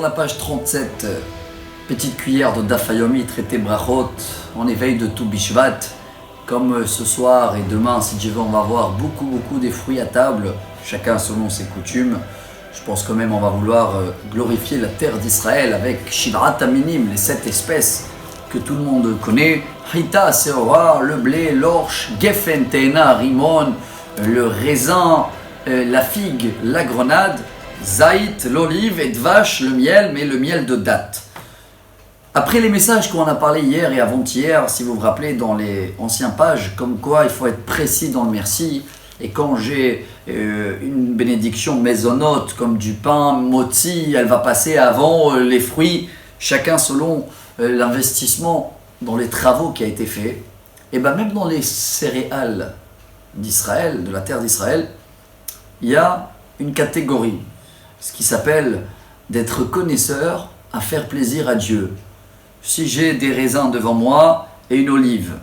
la page 37, petite cuillère de Daf Yomi traité brachot, en éveil de tout Bishvat. Comme ce soir et demain, si Dieu veut, on va avoir beaucoup des fruits à table, chacun selon ses coutumes. Je pense quand même on va vouloir glorifier la terre d'Israël avec Shivrat Aminim, les 7 espèces que tout le monde connaît. Hita, Seora, le blé, l'orge, Geffen, Teena, Rimon, le raisin, la figue, la grenade, Zaït, l'olive et Dvash, le miel, mais le miel de date. Après les messages qu'on a parlé hier et avant-hier, si vous vous rappelez dans les anciennes pages, comme quoi il faut être précis dans le merci, et quand j'ai une bénédiction maisonnote comme du pain, motzi, elle va passer avant les fruits, chacun selon l'investissement dans les travaux qui a été fait. Et bien même dans les céréales d'Israël, de la terre d'Israël, il y a une catégorie, ce qui s'appelle d'être connaisseur à faire plaisir à Dieu. Si j'ai des raisins devant moi et une olive,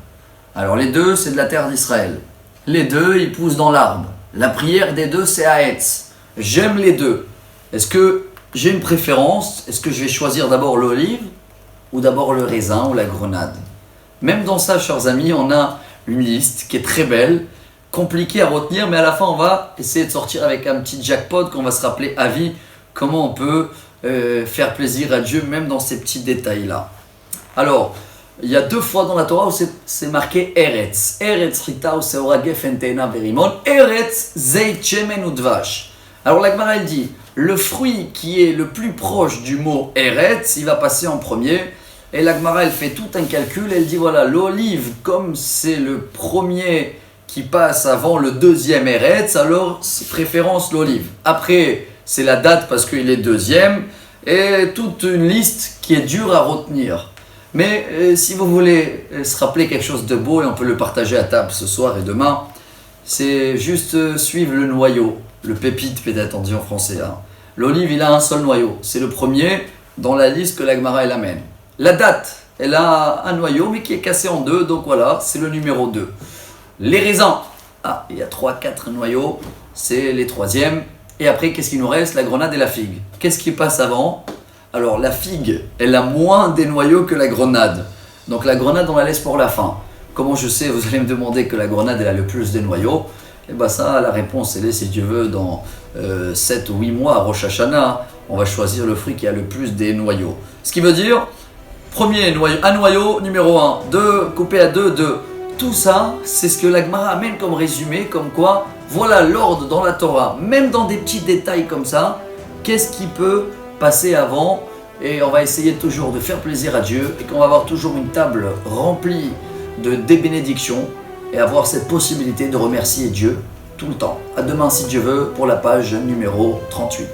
alors les deux c'est de la terre d'Israël. Les deux ils poussent dans l'arbre. La prière des deux c'est Haetz. J'aime les deux. Est-ce que j'ai une préférence? Est-ce que je vais choisir d'abord l'olive ou d'abord le raisin ou la grenade? Même dans ça, chers amis, on a une liste qui est très belle, compliquée à retenir, mais à la fin on va essayer de sortir avec un petit jackpot qu'on va se rappeler à vie comment on peut faire plaisir à Dieu même dans ces petits détails là. Alors, il y a 2 fois dans la Torah où c'est marqué Eretz. Eretz Chita ou Seora Geffen Teena Verimon. Eretz Zeit Shemen Udvash. Alors la Gemara elle dit, le fruit qui est le plus proche du mot Eretz, il va passer en premier. Et la Gemara elle fait tout un calcul, elle dit voilà, l'olive, comme c'est le premier qui passe avant le deuxième Eretz, alors c'est préférence l'olive. Après, c'est la date parce qu'il est deuxième, et toute une liste qui est dure à retenir. Mais si vous voulez se rappeler quelque chose de beau, et on peut le partager à table ce soir et demain, c'est juste suivre le noyau, le pépite peut-être on dit en français. Hein. L'olive, il a un seul noyau, c'est le premier dans la liste que la Gemara elle amène. La date, elle a un noyau mais qui est cassé en 2, donc voilà, c'est le numéro 2. Les raisins, il y a 3-4 noyaux, c'est les 3e. Et après, qu'est-ce qu'il nous reste? La grenade et la figue. Qu'est-ce qui passe avant? Alors la figue, elle a moins des noyaux que la grenade. Donc la grenade, on la laisse pour la fin. Comment je sais? Vous allez me demander que la grenade, elle a le plus des noyaux. Et bien ça, la réponse, elle est, si Dieu veut, dans 7 ou 8 mois à Rosh Hashanah, on va choisir le fruit qui a le plus des noyaux. Ce qui veut dire, premier noyau, un noyau, numéro 1, 2, coupé à 2, 2. Tout ça, c'est ce que la Gemara amène comme résumé, comme quoi, voilà l'ordre dans la Torah, même dans des petits détails comme ça, qu'est-ce qui peut passer avant, et on va essayer toujours de faire plaisir à Dieu, et qu'on va avoir toujours une table remplie des bénédictions, et avoir cette possibilité de remercier Dieu tout le temps. À demain si Dieu veut, pour la page numéro 38.